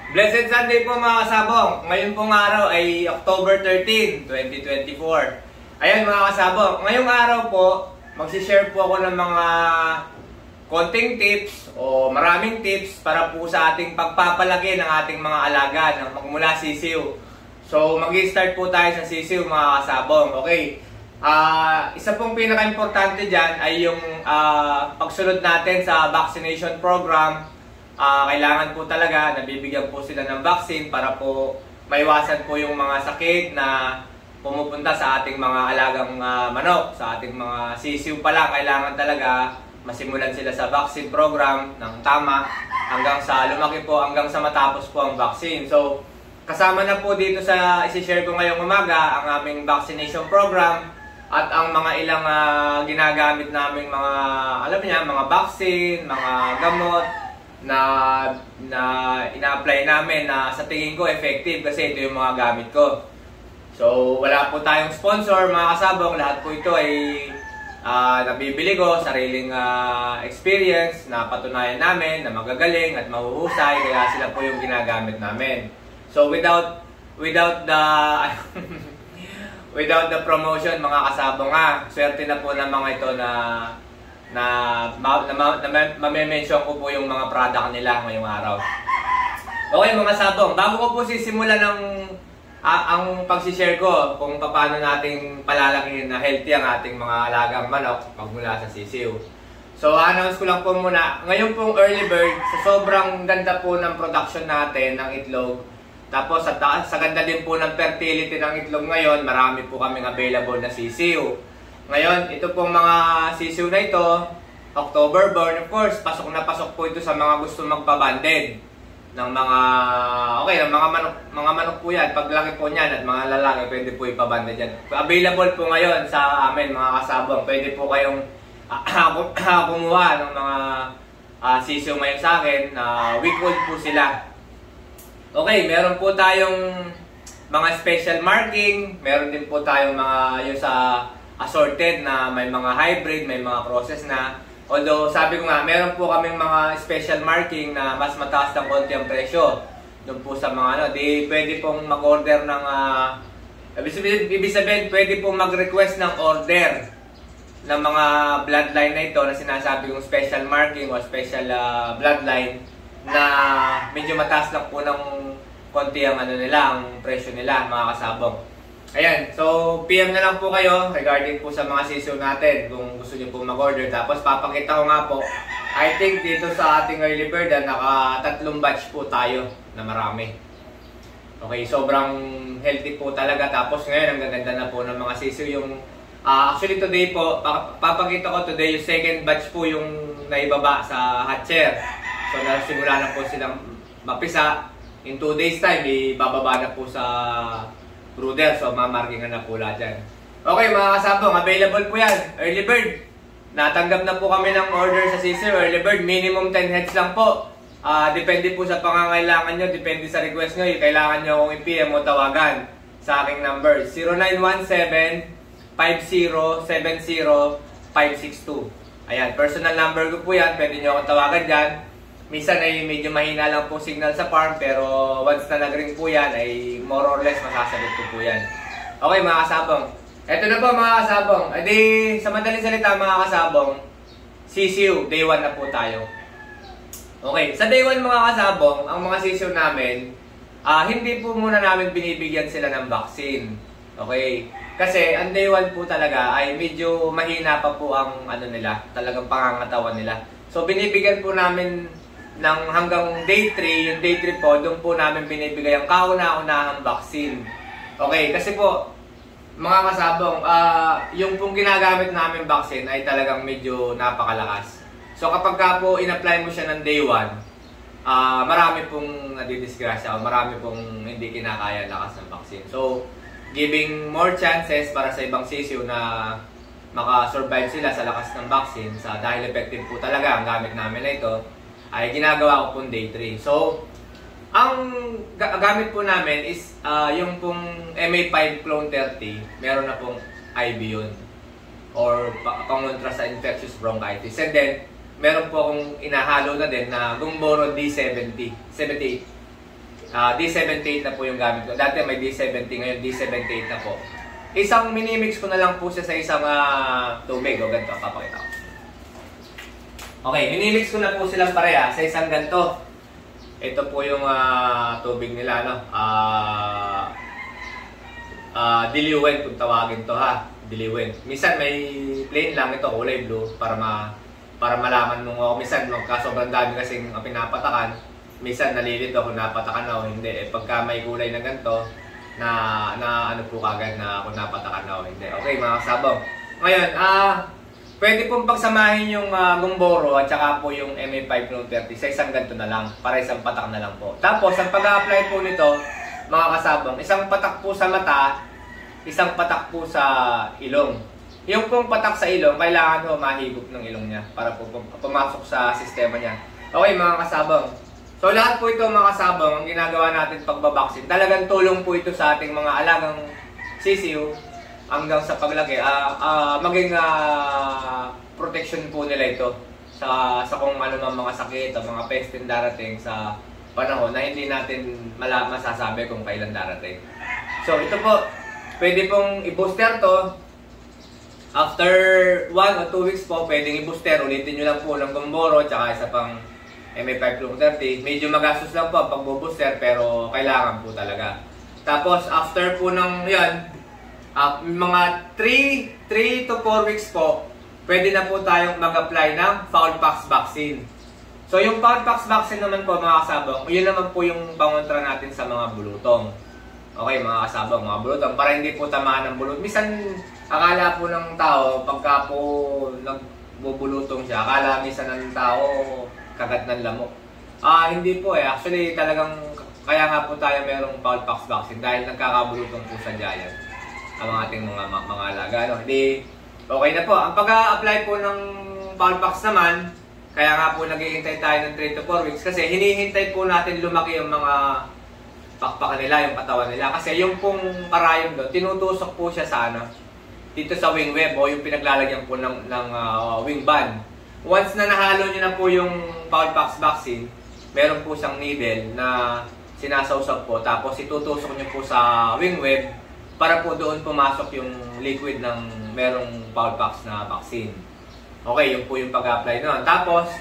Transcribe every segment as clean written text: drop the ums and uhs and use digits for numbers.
Blessed Sunday po mga kasabong. Ngayon pong araw ay October 13, 2024. Ayan mga kasabong, ngayong araw po, magsishare po ako ng mga konting tips o maraming tips para po sa ating pagpapalaki ng ating mga alaga ng magmula sisiw. So mag-start po tayo sa sisiw mga kasabong. Okay. Isa pong pinaka-importante dyan ay yung pagsunod natin sa vaccination program. Kailangan po talaga nabibigyan po sila ng vaccine para po maiwasan po yung mga sakit na pumupunta sa ating mga alagang manok, sa ating mga sisiw pa lang. Kailangan talaga masimulan sila sa vaccine program ng tama hanggang sa lumaki po, hanggang sa matapos po ang vaccine. So kasama na po dito sa isi-share ko ngayong umaga ang aming vaccination program at ang mga ilang ginagamit naming mga, alam niya, mga vaccine, mga gamot na ina-apply namin na sa tingin ko effective kasi ito yung mga gamit ko. So wala po tayong sponsor mga kasabong, lahat po ito ay nabibili ko, sariling experience na patunayan namin na magagaling at mahuhusay, kaya sila po yung ginagamit namin. So without the without the promotion mga kasabong swerte na po ng mga ito na mame-mention ko po yung mga product nila ngayong araw. Okay mga kasabong, bago ko po sisimulan ang pagsishare ko kung paano nating palalakihin na healthy ang ating mga alagang manok magmula sa sisiw. So announce ko lang po muna, ngayon pong early bird, sa sobrang ganda po ng production natin ng itlog, tapos sa ganda din po ng fertility ng itlog ngayon, marami po kaming available na sisiw. Ngayon, ito pong mga sisiw na ito, October born, of course, pasok na pasok po ito sa mga gusto magpabanded ng mga, ng mga manok po yan. Paglaki po niyan at mga lalaki, pwede po ipabanded yan. Available po ngayon sa amin mga kasabong. Pwede po kayong kumuha ng mga sisiw ngayon sa akin. Week old po sila. Okay, meron po tayong mga special marking, meron din po tayong mga yung sa assorted na may mga hybrid, may mga crosses na. Although sabi ko nga, meron po kaming mga special marking na mas mataas ng konti ang presyo. Doon po sa mga di pwede pong mag-order ng ibig sabihin, pwede pong mag-request ng order ng mga bloodline na ito na sinasabi kong special marking o special bloodline na medyo mataas lang po ng konti ang ang presyo nila mga kasabong. Ayan, so PM na lang po kayo regarding po sa mga sisiw natin kung gusto niyo po mag-order. Tapos papakita ko nga po, I think dito sa ating early bird naka-3 batch po tayo na marami. Okay, sobrang healthy po talaga. Tapos ngayon ang gaganda na po ng mga sisiw. Yung actually today po, papakita ko today yung second batch po yung naibaba sa hatcher. So nasimula na po silang mapisa. In 2 days time, ibababa na po sa brooder. So mamarkingan na po lahat dyan. Okay mga kasabong, available po yan. Early bird. Natanggap na po kami ng order sa sisiw. Early bird, minimum 10 heads lang po. Depende po sa pangangailangan nyo. Depende sa request nyo. Kailangan nyo akong i-PM o tawagan sa aking number. 0917-5070-562. Ayan, personal number ko po yan. Pwede nyo akong tawagan dyan. Minsan ay medyo mahina lang po signal sa farm, pero once na nag-ring po yan ay more or less masasagot ko po yan. Okay mga kasabong, eto na po mga kasabong. Edi sa madaling salita mga kasabong, sisiw, day 1 na po tayo. Okay, sa day 1 mga kasabong, ang mga sisiw namin, hindi po muna namin binibigyan sila ng vaccine. Okay, kasi ang day 1 po talaga ay medyo mahina pa po ang nila, talagang pangangatawan nila. So binibigyan po namin ng hanggang day 3, yung day 3 po, doon po namin binibigay ang kauna-unahang vaccine. Okay, kasi po, mga kasabong, yung pong ginagamit namin vaccine ay talagang medyo napakalakas. So kapag ka po in-apply mo siya ng day 1, marami pong nadidisgrasya o marami pong hindi kinakaya lakas ng vaccine. So, giving more chances para sa ibang sisiw na makasurvive sila sa lakas ng vaccine dahil effective po talaga ang gamit namin na ito, ay ginagawa ko pong day 3. So, ang gamit po namin is yung pong MA5 Clone 30, meron na pong IV yun or pangontra sa infectious bronchitis. And then, meron po akong inahalo na din na Gumboro D70, 78. D78 na po yung gamit ko. Dati may D70, ngayon D78 na po. Isang minimix ko na lang po siya sa isang tubig. O ganito, papakita ko. Okay, minimix ko na po silang pareha sa isang ganito. Ito po yung tubig nila, no? Diluent kung tawagin to, ha? Diluent. Minsan may plain lang ito, kulay blue, para malaman nung minsan sobrang dami kasing pinapatakan. Minsan nalilito kung napatakan na o hindi. Pagka may kulay na ganito, na ano po kagad na kung napatakan na o hindi. Okay, mga kasabong. Ngayon, pwede pong pagsamahin yung Gumboro at saka po yung MA530 sa isang ganito na lang, para isang patak na lang po. Tapos, ang pag-a-apply po nito, mga kasabong, isang patak po sa mata, isang patak po sa ilong. Yung pong patak sa ilong, kailangan ho mahigop ng ilong niya para po pumasok sa sistema niya. Okay, mga kasabong. So, lahat po ito, mga kasabong, ang ginagawa natin pagbabaksin, talagang tulong po ito sa ating mga alagang sisiw hanggang sa paglaki. Maging protection po nila ito sa kung ano mga sakit o mga peste darating sa panahon na hindi natin masasabi kung kailan darating. So, ito po, pwede pong i-booster to. After 1 o 2 weeks po, pwedeng i-booster. Ulitin nyo lang po ng Gumboro at saka isa pang MA530. Medyo magastos lang po pag booster, pero kailangan po talaga. Tapos, after po ng yan, mga 3 to 4 weeks po, pwede na po tayong mag-apply ng Fowlpox vaccine. So, yung Fowlpox vaccine naman po, mga kasabong, yun naman po yung pangontra natin sa mga bulutong. Okay, mga kasabong, mga bulutong, para hindi po tamaan ng bulutong. Minsan, akala po ng tao, pagka po nagbubulutong siya, akala minsan ng tao, kagat ng lamok. Hindi po eh. Actually, talagang, kaya nga po tayo merong Fowlpox vaccine dahil nagkakabulutong po sa giant ang ating mga alaga. No? Hindi, okay na po. Ang pag-a-apply po ng Fowlpox naman, kaya nga po naghihintay tayo ng 3 to 4 weeks kasi hinihintay po natin lumaki yung mga pakpak nila, yung katawan nila. Kasi yung pong karayom doon, tinutusok po siya sa dito sa wing web o yung pinaglalagyan po ng wing band. Once na nahalo nyo na po yung Fowlpox vaccine, meron po siyang needle na sinasawsaw po. Tapos itutusok nyo po sa wing web para po doon pumasok yung liquid ng merong Fowlpox na vaccine. Okay, yun po yung pag-apply nun. Tapos,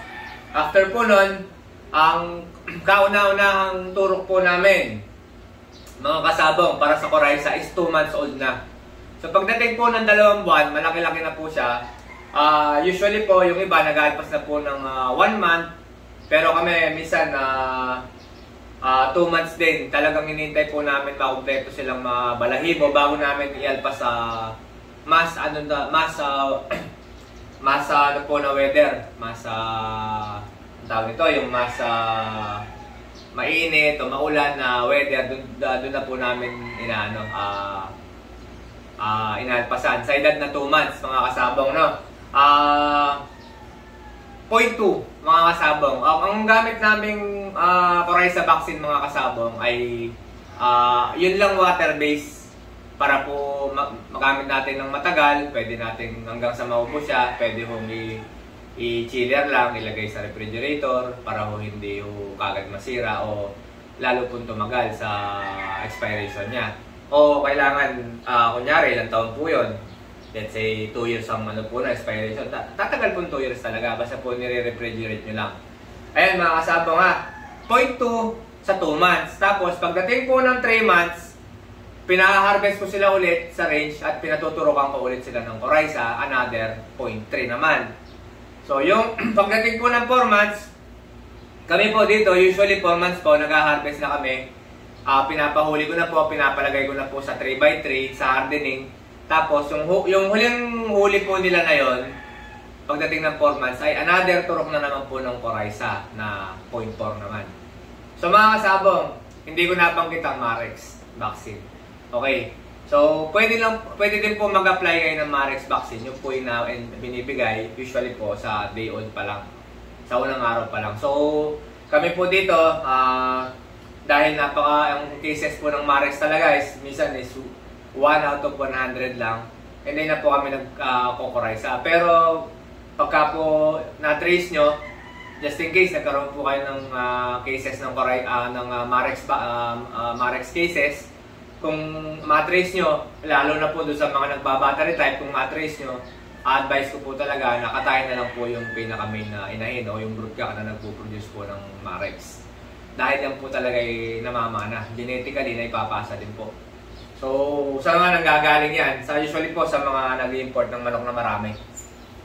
after po nun, ang kauna-unahang turok po namin, mga kasabong, para sa Coryza is 2 months old na. So, pagdating po ng 2 buwan, malaki-laki na po siya. Usually po, yung iba nag-alpas na po ng 1 month. Pero kami, minsan, 2 months din. Talagang hinihintay po namin makumpleto silang balahibo bago namin ialpas sa mas ano po na weather. Tawag ito, yung mas mainit o maulan na weather. Doon na po namin inalpasan. Sa edad na 2 months, mga kasabong, no? Point 2, mga kasabong. Ang gamit naming Coryza vaccine, mga kasabong, ay yun lang water-based para po magamit natin ng matagal. Pwede natin hanggang sa maubos siya. Pwede hong i-chiller lang, ilagay sa refrigerator para ho hindi ho kagad masira o lalo pong tumagal sa expiration niya. O kailangan, kunyari, ilang taon po yun. Let's say, 2 years ang po na expiration. Tatagal po 2 years talaga. Basta po nire-refrigerate nyo lang. Ayan, mga kasabong ha. Point 2 sa 2 months. Tapos, pagdating po ng 3 months, pinaharvest ko sila ulit sa range at pinatuturokan ko ulit sila ng Coryza, another point 3 naman. So, yung pagdating po ng 4 months, kami po dito, usually 4 months po, nag-harvest na kami. Pinapahuli ko na po, pinapalagay ko na po sa 3x3 sa hardening. Tapos, yung huling huli po nila na yon, pagdating ng 4 months, ay another turok na naman po ng Coryza na 0.4 naman. So, mga kasabong, hindi ko nabanggit ang Marex vaccine. Okay. So, pwede din po mag-apply kayo ng Marex vaccine. Yung po yung binibigay, usually po sa day old pa lang. Sa unang araw pa lang. So, kami po dito, dahil ang cases po ng Marex talaga is, minsan is 1 out of 100 lang. And then na po kami nag-Coryza. Pero, pagka po na-trace nyo, just in case nagkaroon po kayo ng cases ng Marex cases, kung matrace nyo, lalo na po doon sa mga nagbabattery type, kung matrace nyo, advice ko po talaga, nakatayin na lang po yung pinaka-main na inahin o yung broodcock na nagpo-produce po ng Marex. Dahil yan po talaga ay namamana. Genetically na ipapasa din po. So, saan nga nanggagaling yan? Usually po sa mga nag-import ng manok na marami.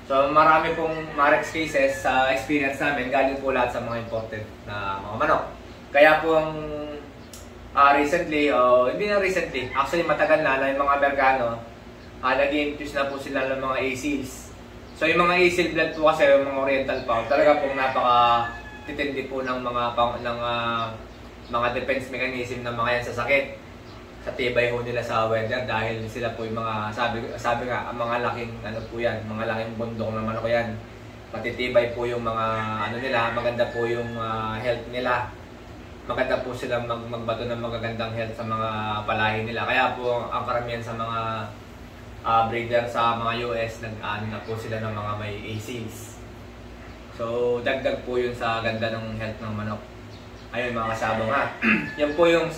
So, marami pong Marex cases sa experience namin, galing po lahat sa mga imported na mga manok. Kaya po ang recently, hindi na recently, actually matagal na yung mga Amerikano, nag-i-infuse na po sila ng mga ACEs. So yung mga ACEL blood po kasi, yung mga oriental pound, talaga pong napaka-titindi po ng mga defense mechanism ng mga yan sa sakit. Sa tibay ho nila sa weather dahil sila po yung mga, sabi nga, mga laking, po yan, mga laking bundok naman ako yan. Matitibay po yung mga, nila, maganda po yung health nila. Maganda po silang magbato ng magagandang health sa mga palahi nila. Kaya po ang karamihan sa mga breeder sa mga US, na po sila ng mga may ACs. So dagdag po yun sa ganda ng health ng manok. Ayun mga kasabong ha. Yan po yung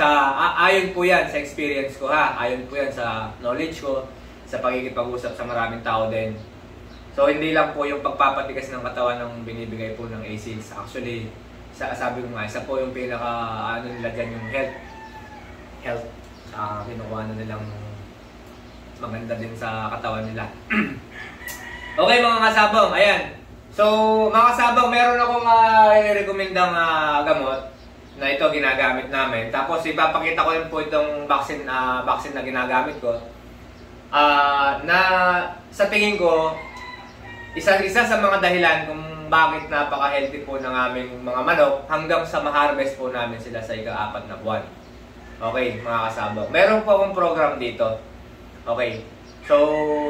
ayon po yan sa experience ko ha. Ayon po yan sa knowledge ko, sa pagkikipag-usap sa maraming tao din. So hindi lang po yung pagpapatigas ng katawan ng binibigay po ng ACs. Actually, sabi ko nga, isa po yung pinaka nila dyan yung health kinukuha na nilang maganda din sa katawan nila. Okay mga kasabong, ayan. So mga kasabong, meron akong i-recommendang gamot na ito ginagamit namin. Tapos ipapakita ko rin po itong vaccine na ginagamit ko, na sa tingin ko isa sa mga dahilan kung bakit napaka-healthy po ng aming mga manok hanggang sa ma-harvest po namin sila sa ika-4 na buwan. Okay, mga kasabong. Meron po akong program dito. Okay. So,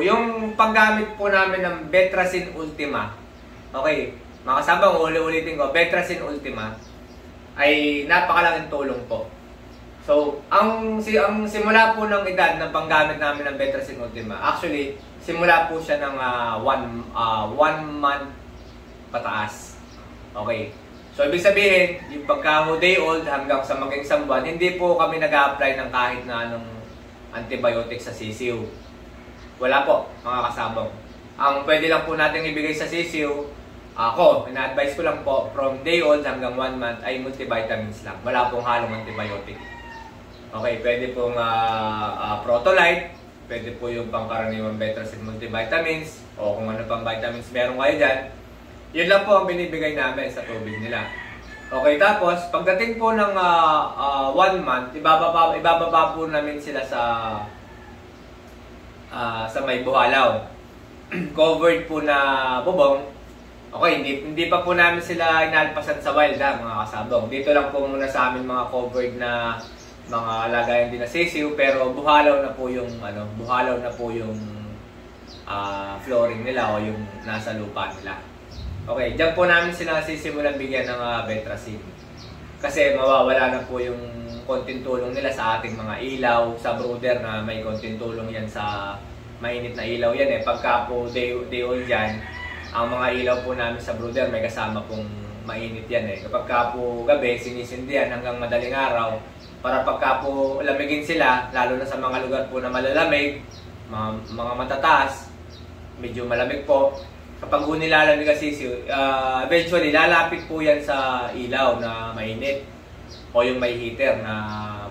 yung paggamit po namin ng Betracin Ultima. Okay, mga kasabong, ulitin ko, Betracin Ultima ay napakalaking tulong po. So, ang simula po ng edad ng panggamit namin ng Betracin Ultima, actually, simula po siya ng 1 month pataas. Okay. So, ibig sabihin, yung pagka-day old hanggang sa maging 1 buwan, hindi po kami nag-a-apply ng kahit na anong antibiotic sa sisiw. Wala po, mga kasabong. Ang pwede lang po natin ibigay sa sisiw, ina-advise ko lang po, from day old hanggang 1 month ay multivitamins lang. Wala pong halong antibiotic. Okay, pwede pong Protolite, pwede po yung pangkaraniwang Betracin multivitamins, o kung ano pang vitamins meron kayo dyan. Yun lang po ang binibigay namin sa tubig nila. Okay, tapos pagdating po ng 1 month, ibababa po namin sila sa may buhalaw. Covered po na bubong. Okay, hindi pa po namin sila inalpasan sa wild mga kasabong. Dito lang po muna sa amin mga covered na mga lagayan din na sisiw, pero buhalaw na po yung flooring nila o yung nasa lupa nila. Okay, dyan po namin sila sisimulan bigyan ng Betracin. Kasi mawawala na po yung konting tulong nila sa ating mga ilaw, sa brooder na may konting tulong yan sa mainit na ilaw yan Pagka po day old yan, ang mga ilaw po namin sa brooder may kasama pong mainit yan Kapag po gabi, sinisindi yan hanggang madaling araw para pagka po lamigin sila, lalo na sa mga lugar po na malalamig, mga matataas, medyo malamig po. Kapag nilalamig ang sisiw, eventually lalapit po yan sa ilaw na mainit o yung may heater na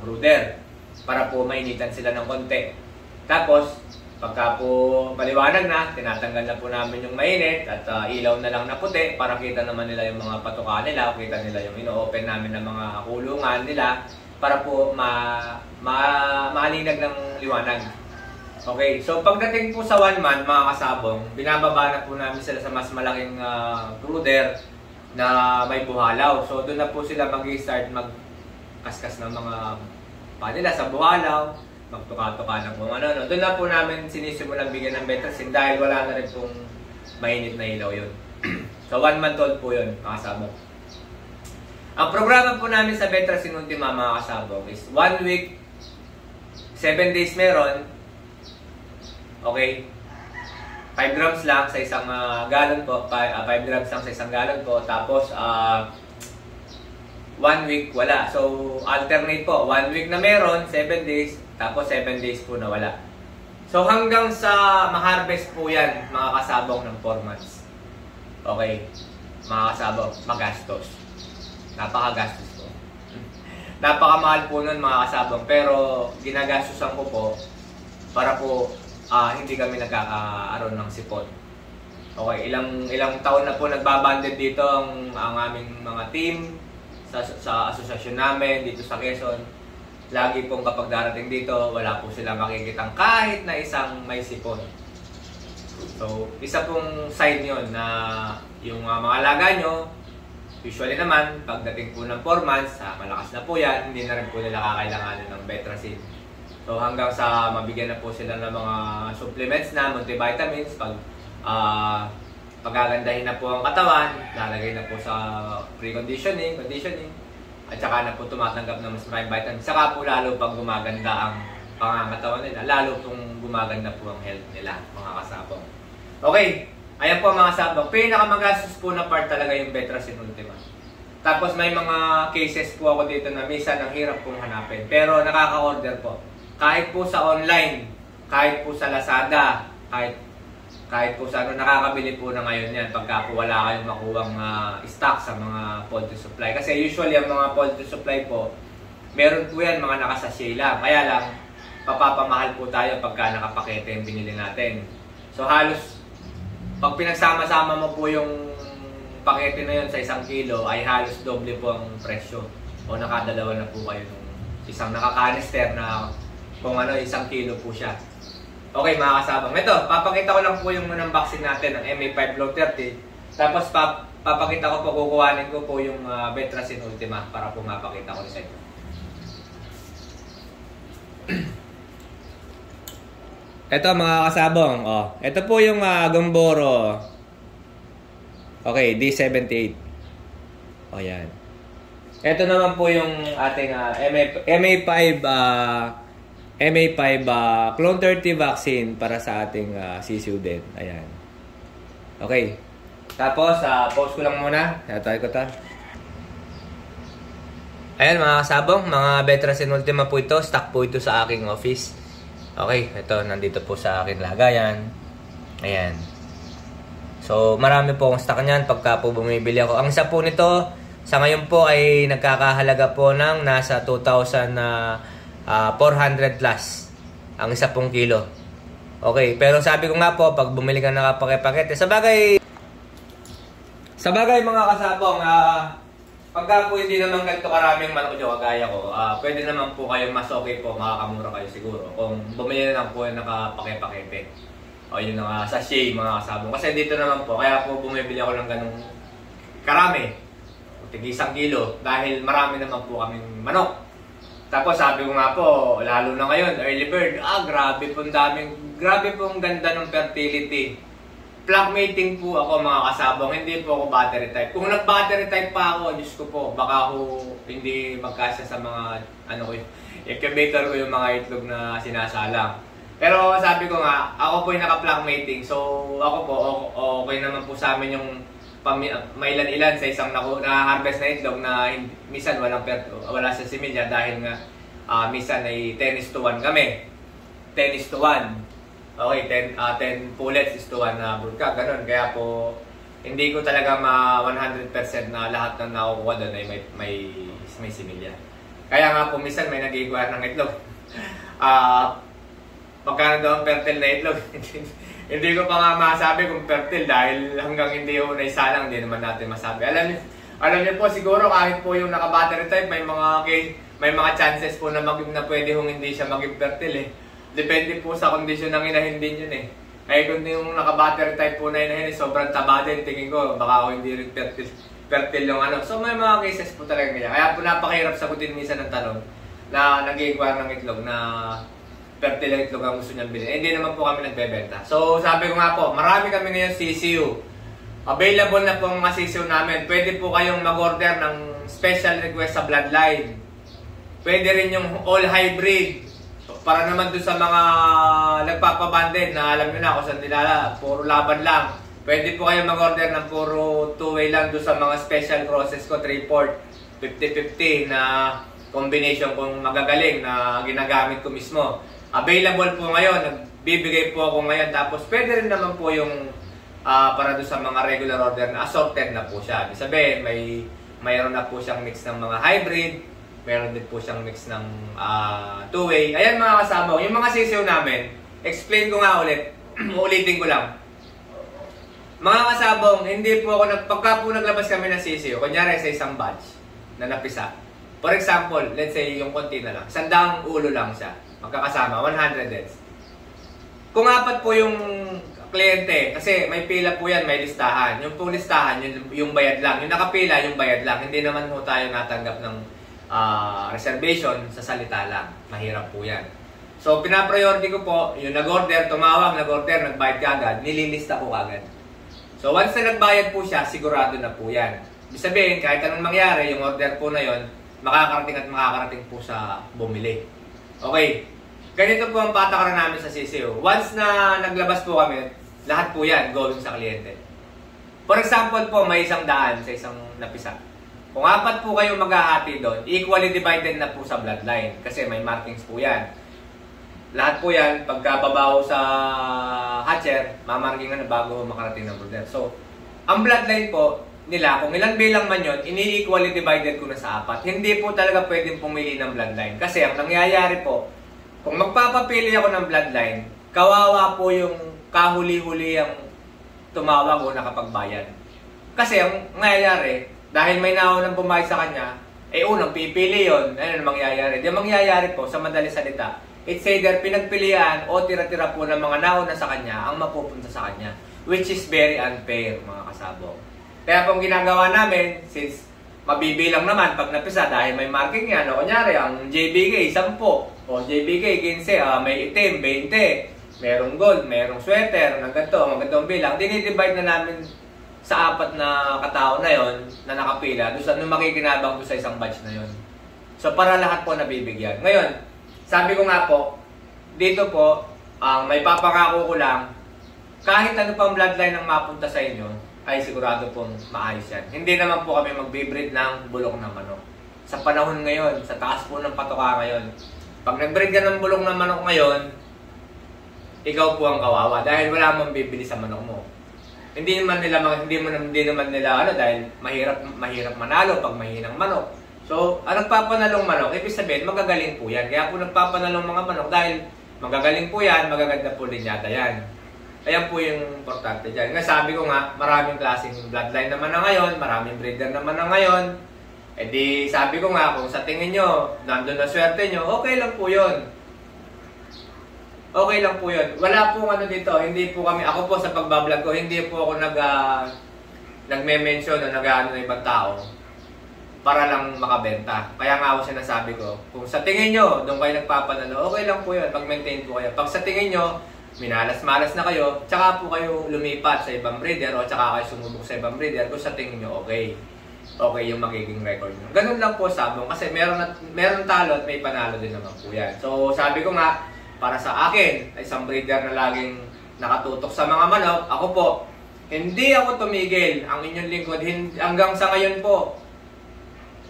brooder para po mainitan sila ng konti. Tapos, pagka po paliwanag na, tinatanggal na po namin yung mainit at ilaw na lang na puti para kita naman nila yung mga patuka nila, kita nila yung ino-open namin ng mga kulungan nila para po malinag ng liwanag. Okay, so pagdating po sa 1 month, mga kasabong, binababa na po namin sila sa mas malaking brooder na may buhalaw. So doon na po sila mag-start magkaskas ng mga panila sa buhalaw, magtuka-tuka ng kung ano. Doon na po namin sinisimulan bigyan ng Betracin dahil wala na rin pong mainit na ilaw yun. So 1 month old po yun, mga kasabong. Ang programa po namin sa Betracin Ultima, mga kasabong, is 1 week, 7 days meron. Okay? 5 grams lang sa isang galon po. 5 grams lang sa isang galon po. Tapos, 1 week wala. So, alternate po. 1 week na meron, 7 days. Tapos, 7 days po na wala. So, hanggang sa ma-harvest po yan, mga kasabong ng 4 months. Okay. Mga kasabong, magastos. Napakagastos po. Napakamahal po nun, mga kasabong. Pero, ginagastusan ko po para po hindi kami nagkakaroon ng sipon. Okay, ilang taon na po nagbabanded dito ang aming mga team sa asosasyon namin dito sa Quezon. Lagi pong kapag darating dito, wala po sila makikitang kahit na isang may sipon. So, isa pong sign yun na yung mga alaga nyo, usually naman, pagdating po ng 4 months, malakas na po yan, hindi na rin po nila kakailanganin ng Betracin. So hanggang sa mabigyan na po sila ng mga supplements na multivitamins, pagagandahin na po ang katawan, lalagay na po sa conditioning, at saka na po tumatanggap ng mas maraming vitamins. Saka po lalo pag gumaganda ang pangangatawan nila, lalo pong gumaganda po ang health nila, mga kasabong. Okay, ayan po mga kasabong. Pinakamagastos po na part talaga yung Betracin Ultima. Tapos may mga cases po ako dito na minsan ang hirap pong hanapin, pero nakaka-order po. Kahit po sa online, kahit po sa Lazada, kahit po sa nakakabili po na ngayon yan pagka po wala kayong makuhang stock sa mga poultry supply. Kasi usually ang mga poultry supply po, meron po yan mga nakasashay lang. Kaya lang, papapamahal po tayo pagka nakapakete yung binili natin. So halos, pag pinagsama-sama mo po yung pakete na yun sa 1 kilo, ay halos doble po ang presyo. O nakadalawa na po kayo ng isang nakakanister na kung 1 kilo po siya. Okay mga kasabang. Ito, papakita ko lang po yung unboxing natin ng MA5 Low 30. Tapos papakita ko po, kukuhanin ko po yung Betracin Ultima para po mapakita ko sa inyo. Ito mga kasabong. Ito po yung Gomboro. Okay, D78. Yan. Ito naman po yung ating MA5 Clone 30 vaccine para sa ating sisiu din. Ayan. Okay. Tapos, pause ko lang muna. Tatay ko ta. Ayan mga kasabong, mga Betracin Ultima po ito. Stock po ito sa aking office. Okay, ito nandito po sa aking lagayan. Ayan. So, marami po akong stock niyan pagka po bumibili ako. Ang isa po nito, sa ngayon po ay nagkakahalaga po ng nasa 2,400 plus ang 1 kilo. Okay, pero sabi ko nga po, pag bumili ka ng pakete, sa bagay mga kasabong, pagka po hindi naman ganito karaming manok nyo kagaya ko, pwede naman po kayo mas okay po, makakamura kayo siguro kung bumili na lang po yung nakapakete o yun nga sachet mga kasabong. Kasi dito naman po, kaya po bumibili ako ng ganung karami, tig 1 kilo, dahil marami naman po kaming manok. Tapos sabi ko nga po, lalo na ngayon, early bird, grabe pong ganda ng fertility. Flock mating po ako mga kasabong, hindi po ako battery type. Kung nag-battery type pa ako, Diyos ko po, baka ho hindi magkasya sa mga, incubator ko yung mga itlog na sinasalang. Pero sabi ko nga, ako po yung naka-flock mating, so ako po, okay naman po sa amin yung mailan-ilan sa isang na-harvest na itlog na minsan wala sa similya dahil nga minsan ay 10:1 kami. 10:1. Okay, 10 pullets is to 1 broodcock. Ganun. Kaya po, hindi ko talaga 100% na lahat ng nakukuha doon ay may similya. Kaya nga po, minsan may nag-i-acquire ng itlog. Magkano daw ang fertile na itlog? Hindi ko pa nga masabi kung fertile dahil hanggang hindi ko naisalang, hindi naman natin masabi. Alam niyo po siguro kahit po yung naka-battery type, may mga chances po na pwede hong hindi siya maging fertile Depende po sa kondisyon ng inahin din yun Kaya kung yung naka-battery type po na inahin sobrang taba din, tingin ko baka ako hindi rin fertile yung So may mga cases po talaga ganyan. Kaya po napakahirap sagutin minsan ng tanong na nag-i-inquire ng itlog na fertile itlog ang gusto niyang bilhin. Hindi naman po kami nagbebenta. So sabi ko nga po, marami kami ngayon CCU. Available na po ang mga CCU namin. Pwede po kayong mag-order ng special request sa bloodline. Pwede rin yung all hybrid. Para naman dun sa mga nagpapabanded na alam nyo na kung saan nila, puro laban lang. Pwede po kayo mag-order ng puro 2-way lang dun sa mga special crosses ko, 3-port, 50-50 na combination kung magagaling na ginagamit ko mismo. Available po ngayon, nagbibigay po ako ngayon. Tapos pwede rin naman po yung para doon sa mga regular order na assorted na po siya. Ibig sabihin, mayroon na po siyang mix ng mga hybrid, mayroon din po siyang mix ng 2-way. Ayan mga kasama, yung mga sisiw namin, explain ko nga ulit, ulitin ko lang. Mga kasabong, hindi po ako, pagka po naglabas kami ng sisiw, kunyari sa isang batch na napisa. For example, let's say yung konti na lang, 100 ulo lang siya, magkakasama, 100 heads. Kung apat po yung kliyente, kasi may pila po yan, may listahan. Yung po listahan, yung bayad lang. Yung nakapila, yung bayad lang. Hindi naman po tayo natanggap ng reservation sa salita lang. Mahirap po yan. So, pinapriority ko po, yung nag-order, tumawag, nag-order, nagbayad ka agad, nililista ko agad. So, once na nagbayad po siya, sigurado na po yan. Ibig sabihin, kahit anong mangyari, yung order po na yon makakarating at makakarating po sa bumili. Okay. Ganito po ang patakaran namin sa CCO. Once na naglabas po kami, lahat po yan going sa kliyente. For example po, may 100 sa isang napisa. Kung apat po kayo maghahati doon, equally divided na po sa bloodline. Kasi may markings po yan. Lahat po yan, pagkababaw sa hatcher, mamarkingan na bago makarating ng brother. So, ang bloodline po nila, kung ilang bilang man yun, ini-equally divided ko na sa apat. Hindi po talaga pwedeng pumili ng bloodline. Kasi ang nangyayari po, kung magpapapili ako ng bloodline, kawawa po yung kahuli-huli ang tumawag o nakapagbayad. Kasi ang nangyayari, dahil may naunang bumayad sa kanya, unang pipili yun. Ano ang mangyayari? Yung mangyayari po, sa madaling salita, it's either pinagpilian o tira-tira po ng mga nauna sa kanya ang mapupunta sa kanya. Which is very unfair, mga kasabong. Kaya pong ginagawa namin, since mabibilang naman pag napisa dahil may marking yan, o kunyari, ang JBK 10, o JBK 15, may itim, 20, merong gold, merong sweater, ng ganitong bilang, dinidivide na namin sa apat na katao na yon na nakapila, doon sa makikinabang doon sa isang batch na yon. So, para lahat po nabibigyan. Ngayon, sabi ko nga po, dito po, may papangako ko lang, kahit ano pang bloodline ang mapunta sa inyo, ay sigurado pong maayos yan. Hindi naman po kami magbe-breed ng bulok ng manok. Sa panahon ngayon, sa taas po ng patoka ngayon, pag nag-breed ka ng bulok ng manok ngayon, ikaw po ang kawawa dahil wala mang bibili sa manok mo. Hindi naman nila dahil mahirap manalo pag mahinang manok. So, ang nagpapanalong manok, ibig sabihin, magagaling po yan. Kaya po nagpapanalong mga manok dahil magagaling po yan, magaganda po linyada yan. Ayan po yung importante dyan. Nga sabi ko nga, maraming klaseng bloodline naman na ngayon, maraming breeder naman na ngayon. E di sabi ko nga, kung sa tingin nyo, nandun na swerte nyo, okay lang po yun. Okay lang po yun. Wala pong ano dito, hindi po kami, ako po sa pagbablog ko, hindi po ako nagme-mention o nag-ano ng ibang tao para lang makabenta. Kaya nga ako sinasabi ko, kung sa tingin nyo, doon kayo nagpapanalo, okay lang po yun, mag-maintain po kayo. Pag sa tingin nyo, minalas-malas na kayo, tsaka po kayo lumipat sa ibang breeder o tsaka kayo sumubok sa ibang breeder kung sa tingin nyo okay yung magiging record nyo. Ganun lang po sabong kasi meron talo at may panalo din naman po yan. So sabi ko nga, para sa akin, isang breeder na laging nakatutok sa mga manok, ako po, hindi ako tumigil. Ang inyong lingkod, hanggang sa ngayon po,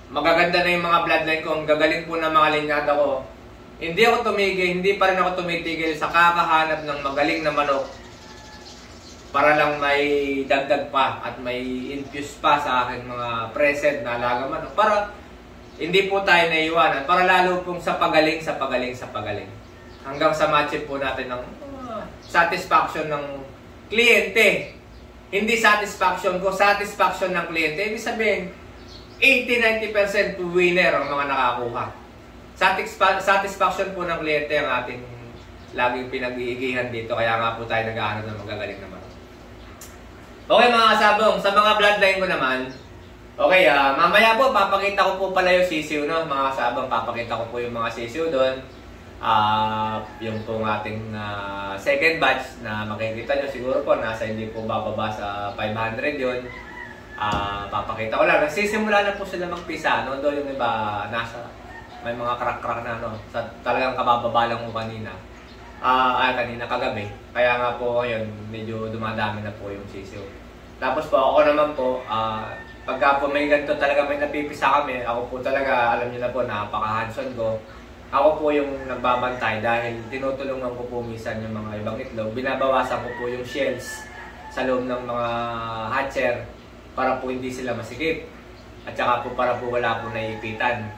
magaganda na yung mga bloodline ko, ang gagaling po ng mga linyada ko. Hindi ako tumigil, hindi pa rin ako tumitigil sa kakahanap ng magaling na manok para lang may dagdag pa at may infuse pa sa aking mga present na alaga manok para hindi po tayo naiiwanan, para lalo pong sa pagaling. Hanggang sa matchin po natin ng satisfaction ng kliyente. Hindi satisfaction ko, satisfaction ng kliyente. Ibig sabihin, 80-90% winner ang mga nakakuha. Satisfaction po ng kliyente ang ating laging pinag-iigihan dito. Kaya nga po tayo nag-aaral ng magagaling naman. Okay mga kasabong, sa mga bloodline ko naman, okay, mamaya po papakita ko po pala yung sisiw, no? Mga kasabong, papakita ko po yung mga sisiw doon. Yung pong ating second batch na makikita nyo siguro po, nasa hindi po bababa sa 500 yun. Papakita ko lang, nagsisimula na po sila magpisa, no? Doon yung iba nasa may mga crack-crack na ano. Talagang kabababa lang ko kanina. Kanina kagabi. Kaya nga po ngayon, medyo dumadami na po yung sisiw. Tapos po ako naman po, pagka po may ganito talaga may napipisa kami, ako po talaga, alam niyo na po, napaka-hands-on ko. Ako po yung nagbabantay dahil tinutulungan ko po minsan yung mga ibang itlog. Binabawasan ko po yung shells sa loob ng mga hatcher para po hindi sila masikip. At saka po para po wala po naiipitan.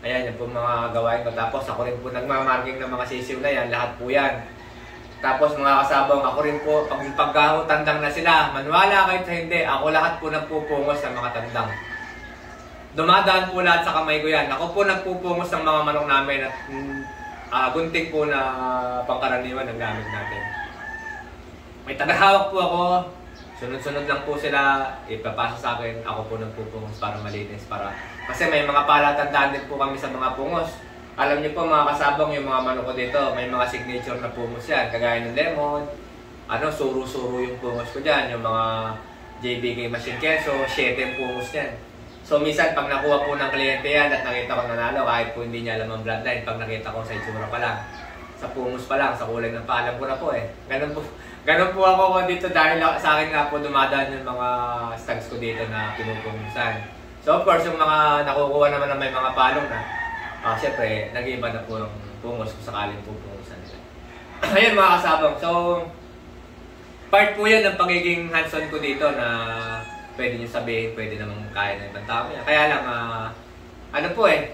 Ayan, yan po mga gawain ko. Tapos ako rin po nagmamarking ng mga sisiw na yan, lahat po yan. Tapos mga kasabong, ako rin po, pag tandang na sila, maniwala kahit hindi, ako lahat po nagpupungos sa mga tandang. Dumadaan po lahat sa kamay ko yan. Ako po nagpupungos ng mga manok namin at gunting po na pangkaraniwan ang gamit natin. May tagahawak po ako. Sunod-sunod lang po sila. Ipapasa sa akin. Ako po nagpupungos para malinis. Kasi may mga palatandaan din po kami sa mga pungos. Alam niyo po mga kasabong, yung mga manok ko dito, may mga signature na pungos yan. Kagaya ng lemon. Suru-suru yung pungos ko dyan. Yung mga JBK Machine Queso, 7 pungos yan. So, minsan, pag nakuha po ng kliyente yan at nakita ko nanalo, kahit po hindi niya alam ang bloodline, pag nakita ko sa itsura pa lang, sa pungos pa lang, sa kulay ng paalam ko na po eh. Ganun po ako dito dahil sa akin nga po dumadaan yung mga stags ko dito na pinupungusan. So, of course, yung mga nakukuha naman na may mga palong na, syempre, nag-iiba na po yung pungos kung sakaling pupungusan nila. Ayun mga kasabong. So, part po yan ng pagiging hands-on ko dito na pwede nyo sabihin, pwede namang kaya ng ibang tao niya. Kaya lang,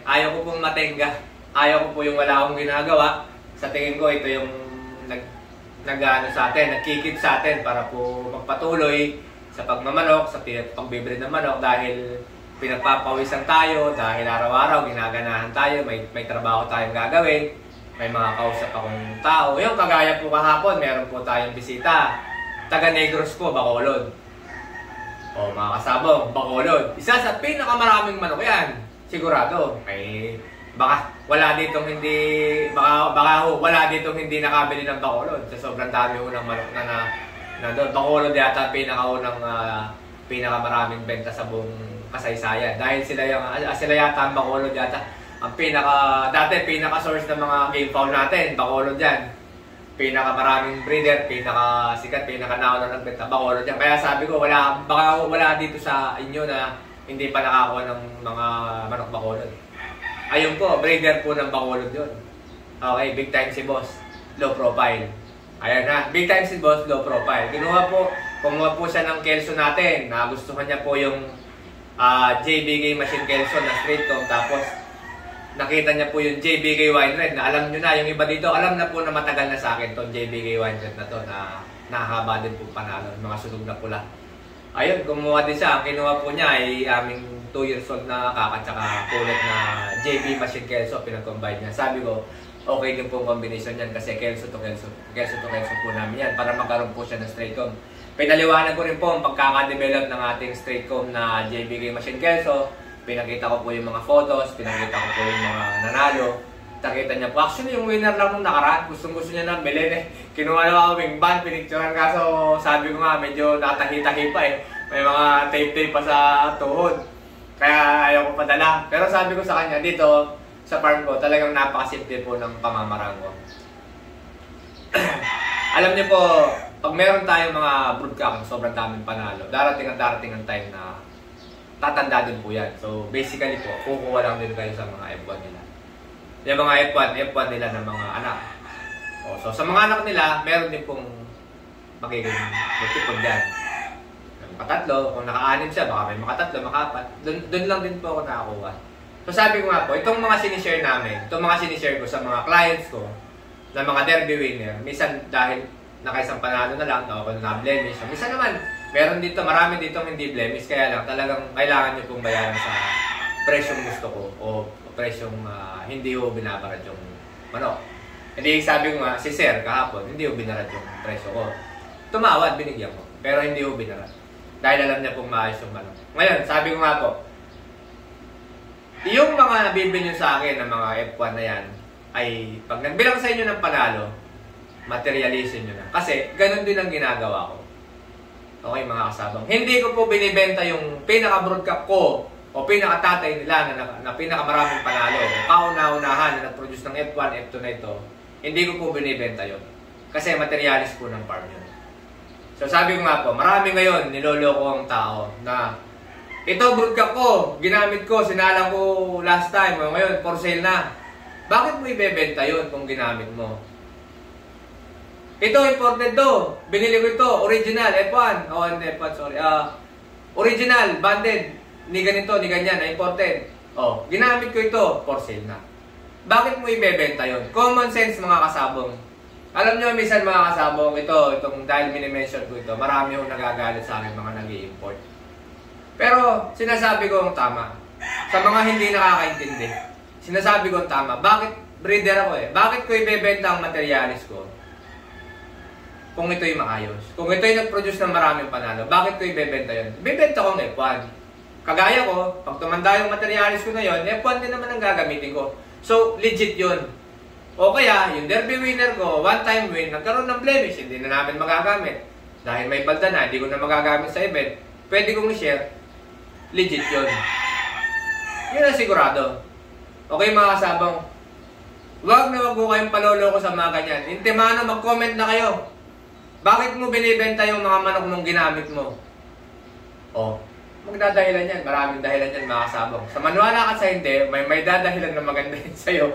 ayaw ko pong matenga. Ayaw ko po yung wala akong ginagawa. Sa tingin ko, ito yung nagkikip sa atin para po magpatuloy sa pagmamanok, sa pagbibili ng manok dahil pinagpapawisan tayo, dahil araw-araw ginaganahan tayo, may trabaho tayong gagawin, may mga kausap akong tao. Yung kagaya po kahapon, meron po tayong bisita. Taga Negros po, Bacolod. O mga kasabong, Bacolod. Isa sa pinakamaraming manok yan. Sigurado. Baka wala ditong hindi wala ditong hindi nakabili ng Bacolod. Sa sobrang dami ho ng manok na doon. Bacolod yata pinakaunang pinakamaraming benta sa buong kasaysayan. Dahil sila yata ang Bacolod yata ang pinaka source ng mga game fowl natin. Bacolod yan. Pinakamaraming breeder, pinakasikat, pinakanaon na nagbenta, Bacolod yan. Kaya sabi ko, baka wala dito sa inyo na hindi pa nakakuha ng mga manok Bacolod. Ayun po, breeder po ng Bacolod yun. Okay, big time si boss, low profile. Ayan na, big time si boss, low profile. Kumuha po siya ng kelso natin. Nagustuhan niya po yung JBK Machine Kelso na straight comb. Tapos, nakita niya po yung JBK Wine Red na alam nyo na, yung iba dito, alam na po na matagal na sa akin itong JBK Wine Red na to na nakahaba din po panalo, mga sunog na pula. Ayun, kumuha din siya. Ang kinuha po niya ay aming 2 years old na kaka tsaka pulot na JB Machine Kelso, pinag-combine niya. Sabi ko, okay din po ang combination niyan kasi Kelso to Kelso po namin yan para magkaroon po siya ng straight comb. Pinaliwanag ko rin po ang pagkakadevelop ng ating straight comb na JBK Machine Kelso. Pinakita ko po yung mga photos, pinakita ko po yung mga nanalo. Nakita niya po, actually yung winner lang nung nakaraan, gustong-gusto niya na bilhin eh. Kinuha na ako wing band, pinicturean kaso sabi ko nga medyo natahi-tahi pa eh. May mga tape-tape pa sa tuhod. Kaya ayaw ko padala. Pero sabi ko sa kanya, dito sa farm ko, talagang napakasimple po ng pamamarang ko. Alam niyo po, pag meron tayong mga broodcock, sobrang daming panalo, darating ang time na tatanda din po yan. So, basically po, kukuha lang din kayo sa mga F1 nila. Yung mga F1 nila ng mga anak. So, sa mga anak nila, meron din pong magiging multiple dyan. Makatatlo, kung naka-anim siya, baka may makatatlo, makapat. Doon lang din po ako nakakuha. So, sabi ko nga po, itong mga sinishare namin, itong mga sinishare ko sa mga clients ko, na mga derby winner, minsan dahil nakaisang panalo na lang, ako na blemish. So, minsan naman, meron dito, marami dito hindi blemish, kaya lang talagang kailangan nyo pong bayaran sa presyong gusto ko o presyong hindi ko binabarad yung manok. Hindi sabi ko nga, si Sir kahapon, hindi ko binarad yung presyo ko. Tumawad, binigyan ko, pero hindi ko binarad. Dahil alam niya pong maayos yung manok. Ngayon, sabi ko nga po, yung mga nabibili nyo sa akin ng mga F1 na yan, ay pag nagbilang sa inyo ng panalo, materialisin nyo na. Kasi, ganun din ang ginagawa ko. Okay mga kasabang. Hindi ko po binibenta yung pinaka-broadcast ko o pinakatatay nila na pinakamaraming panalo, kauna-unahan na nag-produce ng F1, F2 na ito, hindi ko po binibenta yun. Kasi materialis po ng farm yun. So sabi ko nga po, marami ngayon niloloko ang tao na ito broodcock ko, ginamit ko, sinalang ko last time, ngayon for sale na. Bakit mo ibebenta yun kung ginamit mo? Ito, imported to. Binili ko ito, original, F1. Oh, hindi, F1, sorry. Original, banded. Ni ganito, ni ganyan, na imported. Oh, ginamit ko ito, for sale na. Bakit mo ibebenta yun? Common sense, mga kasabong. Alam nyo, minsan mga kasabong, itong dahil minimension ko ito, marami yung nagagalit sa akin, mga nag-i-import. Pero, sinasabi ko ang tama. Sa mga hindi nakakaintindi, sinasabi ko ang tama. Bakit breeder ako eh? Bakit ko ibebenta ang materialis ko? Kung ito'y maayos. Kung ito'y nag-produce ng maraming panalo, bakit ko ibebenta yun? Ibebenta ko ng F1. Kagaya ko, pag tumanda yung materialis ko na yun, F1 din naman ang gagamitin ko. So, legit yun. O kaya, yung derby winner ko, one-time win, nagkaroon ng blemish, hindi na namin magagamit. Dahil may balda na, hindi ko na magagamit sa event. Pwede kong i-share. Legit yun. Yun ang sigurado. Okay mga kasabang, huwag na huwag mo kayong paloloko sa mga ganyan. Intimano, mag-comment na kayo. Bakit mo binibenta yung mga manok nung ginamit mo? Oh, magdadahilan yan. Maraming dahilan yan mga kasabang. Sa maniwala ka sa hindi, may dadahilan na maganda yun sa'yo.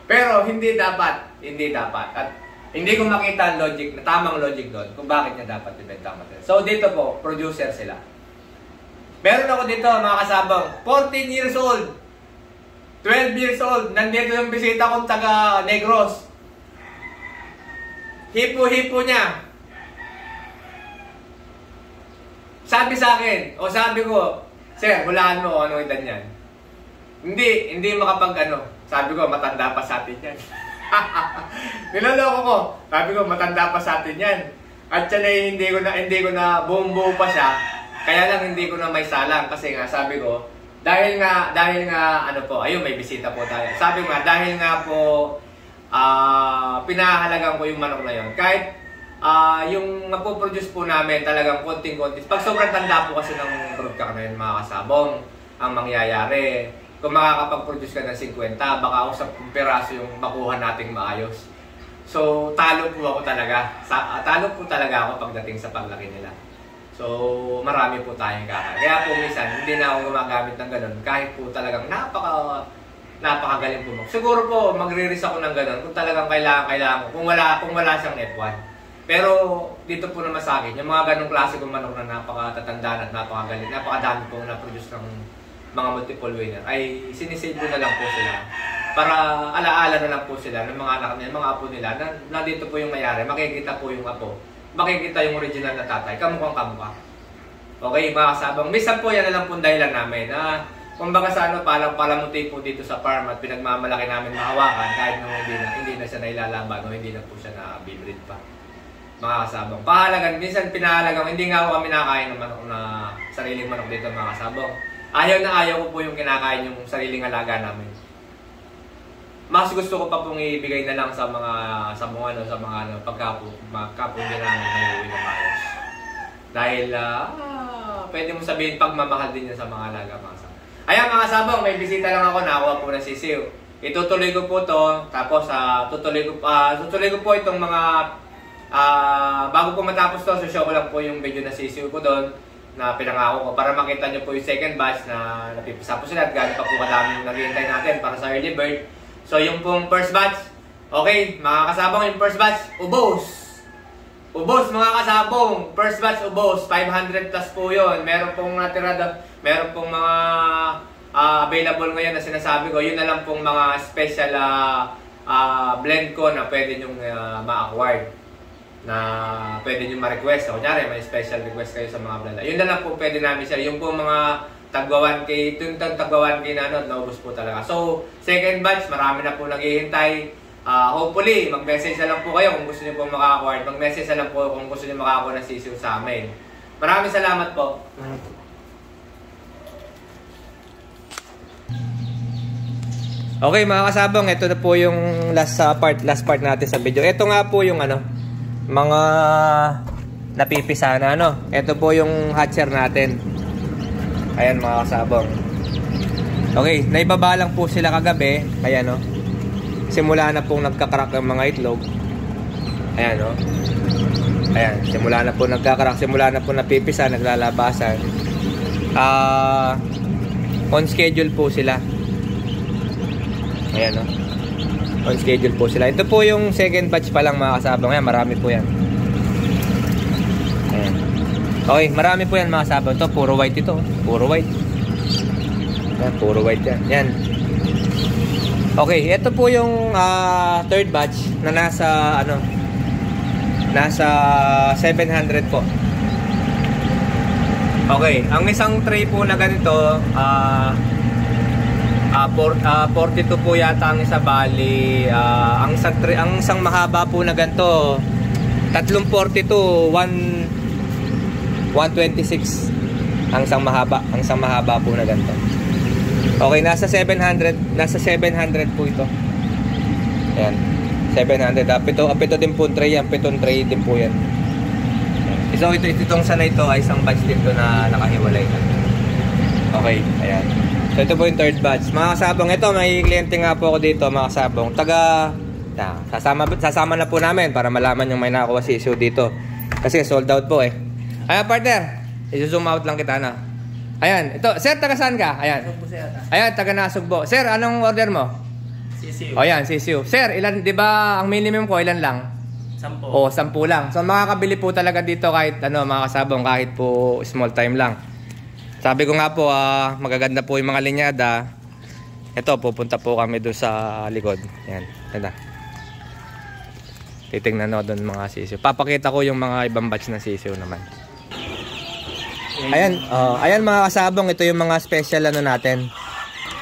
Pero hindi dapat. Hindi dapat. At hindi ko makita ang logic, na tamang logic doon kung bakit niya dapat ibenta ang material. So dito po, producer sila. Meron ako dito mga kasabang, 14 years old, 12 years old, nandito yung bisita kong taga Negros. Hipo-hipo niya. Sabi sa akin, o sabi ko, sir, hulaan mo ano edad niyan. Hindi makapag ano. Sabi ko, matanda pa sa atin yan. Niloloko ko. Sabi ko, matanda pa sa atin yan. At siya na hindi ko na buong-buo pa siya. Kaya lang hindi ko na may salang. Kasi nga, sabi ko, dahil nga, ano po, ayun, may bisita po tayo. Sabi ko nga, dahil nga po, pinahalagan ko yung manok na yun. Kahit, yung mapoproduce po namin talagang konting-konti. Pag sobrang tanda po kasi ng broodcock na yun, mga kasabong, ang mangyayari, kung makakapag-produce ka ng 50, baka usap kong peraso yung makuha nating maayos. So, talo po ako talaga. Talo po talaga ako pagdating sa paglaki nila. So, marami po tayong kakain. Kaya po minsan, hindi na ako gumagamit ng ganun. Kahit po talagang napakagaling po. Siguro po, magre-risk ako ng ganun. Kung talagang kailangan ko. Kung wala siyang F1. Pero, dito po naman sa akin, yung mga ganung klase kong manok na napakatatandaan at napakagaling, napakadami po na-produce ng mga multiple winner, ay sinisave ko na lang po sila. Para alaala na lang po sila ng mga anak nila, mga apo nila, na dito po yung mayari. Makikita po yung apo. Makikita yung original na tatay. Kamukhang kamukha. Okay, mga kasabang. Minsan po yan na lang po dahilan namin. Kumbaga sa ano, palamuti po dito sa farm at pinagmamalaki namin mahawakan kahit nung hindi na siya nailalaban o hindi na po siya na-breed pa. Mga kasabang. Pahalagan, minsan pinahalagan, hindi nga ako kami nakain ng manok na sariling manok dito mga kasabang. Ayaw na ayaw ko po yung kinakain yung sariling alaga namin. Mas gusto ko pa pong ibigay na lang sa mga pagkapo din namin may uwi na maayos. Dahil pwede mo sabihin pagmamahal din yan sa mga alaga mga kasabang. Ayan mga kasabang, may bisita lang ako, nakuha po na sisiw. Itutuloy ko po to, tapos tutuloy ko po itong mga bago po matapos to, show ko lang po yung video na sisiw ko doon na pinangako ko para makita nyo po yung second batch na napipisa po sila at gano'n pa po kadami yung naghihintay natin para sa early bird. So yung pong first batch, okay, mga kasabong, yung first batch, ubos mga kasabong, first batch ubos, 500 plus po yun. Meron pong natira, meron pong mga available ngayon na sinasabi ko, yun na lang pong mga special blend ko na pwede nyong ma-acquire, na pwede nyo ma-request. So, kunyari, may special request kayo sa mga blend. Yun na lang po pwede namin share. Yung po mga tagwa 1K, yung tagwa 1K na naubos po talaga. So, second batch, marami na po naghihintay. Hopefully, mag-message na lang po kayo kung gusto nyo po maka-acquire. Mag-message na lang po kung gusto nyo maka-acquire ng sisiw sa amin. Maraming salamat po. Okay mga kasabong, ito na po yung last part natin sa video. Ito nga po yung mga napipisa na Ito po yung hatcher natin. Ayan mga kasabong. Okay, naibaba lang po sila kagabi. Ayan, no? Simula na pong nagkakrak ng mga itlog. Ayan, no? Ayan, simula na po nagkakrak. Simula na po napipisa, naglalabasan. On schedule po sila. Ayan, no? On schedule po sila. Ito po yung second batch pa lang mga kasabong. Ayan, marami po yan. Ayan. Okay, marami po yan mga kasabong. Ito, puro white ito. Puro white. Ayan, puro white yan. Yan. Okay, ito po yung third batch na nasa nasa 700 po. Okay, ang isang tray po na ganito 42 po yata ang isa, bali ang isang mahaba po na ganito 342 126 ang isang mahaba po na ganito. Okay, nasa 700 po ito. Ayan, 700. Pito din po tray yan. Pitong tray din po yan. So itong sana ito ay isang batch dito na nakahiwalay na. Okay, ayan. So ito po yung third batch. Mga kasabong, ito may kliyente nga po ako dito mga kasabong. Sasama na po namin para malaman yung may nakakuha si issue dito. Kasi sold out po eh. Ayan partner, i-zoom out lang kita na. Ayan, ito. Sir, taga saan ka? Ayan. Ayan, taga Nasugbo. Sir, anong order mo? Sisiu. O yan, sisiu. Sir, ilan, di ba ang minimum ko, ilan lang? 10. O, 10 lang. So, makakabili po talaga dito kahit, mga kasabong, kahit po small time lang. Sabi ko nga po, magaganda po yung mga linyada. Ito, pupunta po kami doon sa likod. Ayan, ganda. Titingnan na doon mga sisiu. Papakita ko yung mga ibang batch na sisiu naman. Ayan, ayan mga kasabong, ito yung mga special natin.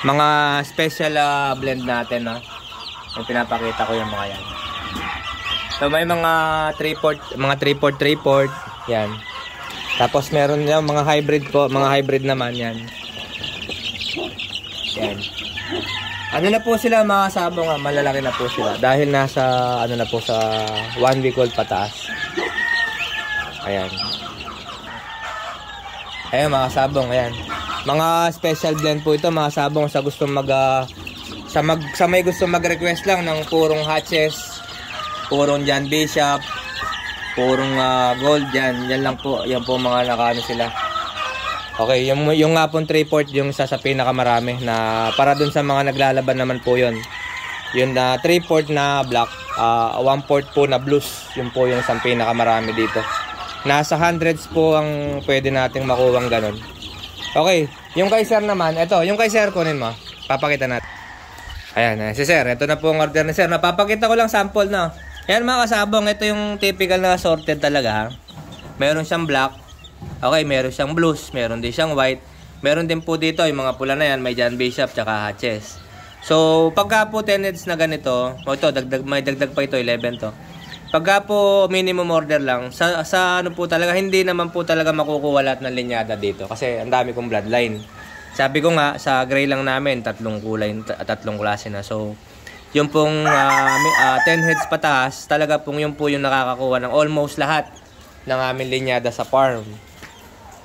Mga special blend natin, no. Yung pinapakita ko yung mga yan. So may mga 3/4, mga 3/4, yan. Tapos meron yung mga hybrid po, mga hybrid naman yan. Yan. Ano na po sila mga kasabong, malalaki na po sila dahil nasa na po sa 1 week old pataas. Ayan. Ayan mga sabong, ayan. Mga special blend po ito mga sabong sa gustong sa may gustong mag-request lang ng purong hatches, purong John Bishop, purong gold yan. Yan lang po, yan po mga nakaano sila. Okay, yung nga pong 3/4 yung isa sa pinakamarami na para dun sa mga naglalaban naman po yun. Yung 3/4 na black, 1/4 po na blues, yun po yung isang pinakamarami dito. Nasa hundreds po ang pwede nating makuwang ganun. Okay, yung kay sir naman, ito, yung kay sir kunin mo. Papakita natin. Ayan, si sir, ito na po ang order ni sir. Napapakita ko lang sample na. Ayan mga kasabong, ito yung typical na sorted talaga. Meron siyang black. Okay, meron siyang blues, meron din siyang white. Meron din po dito, yung mga pula na yan, may John Bishop, tsaka hatches. So, pagka po 10 heads na ganito, ito, may dagdag pa ito, 11 to. Pagka po minimum order lang, sa ano po talaga, hindi naman po talaga makukuha lahat ng linyada dito. Kasi ang dami kong bloodline. Sabi ko nga, sa gray lang namin, 3 kulay, 3 klase na. So, yung pong 10 heads pataas, talaga pong yung po yung nakakakuha ng almost lahat ng aming linyada sa farm.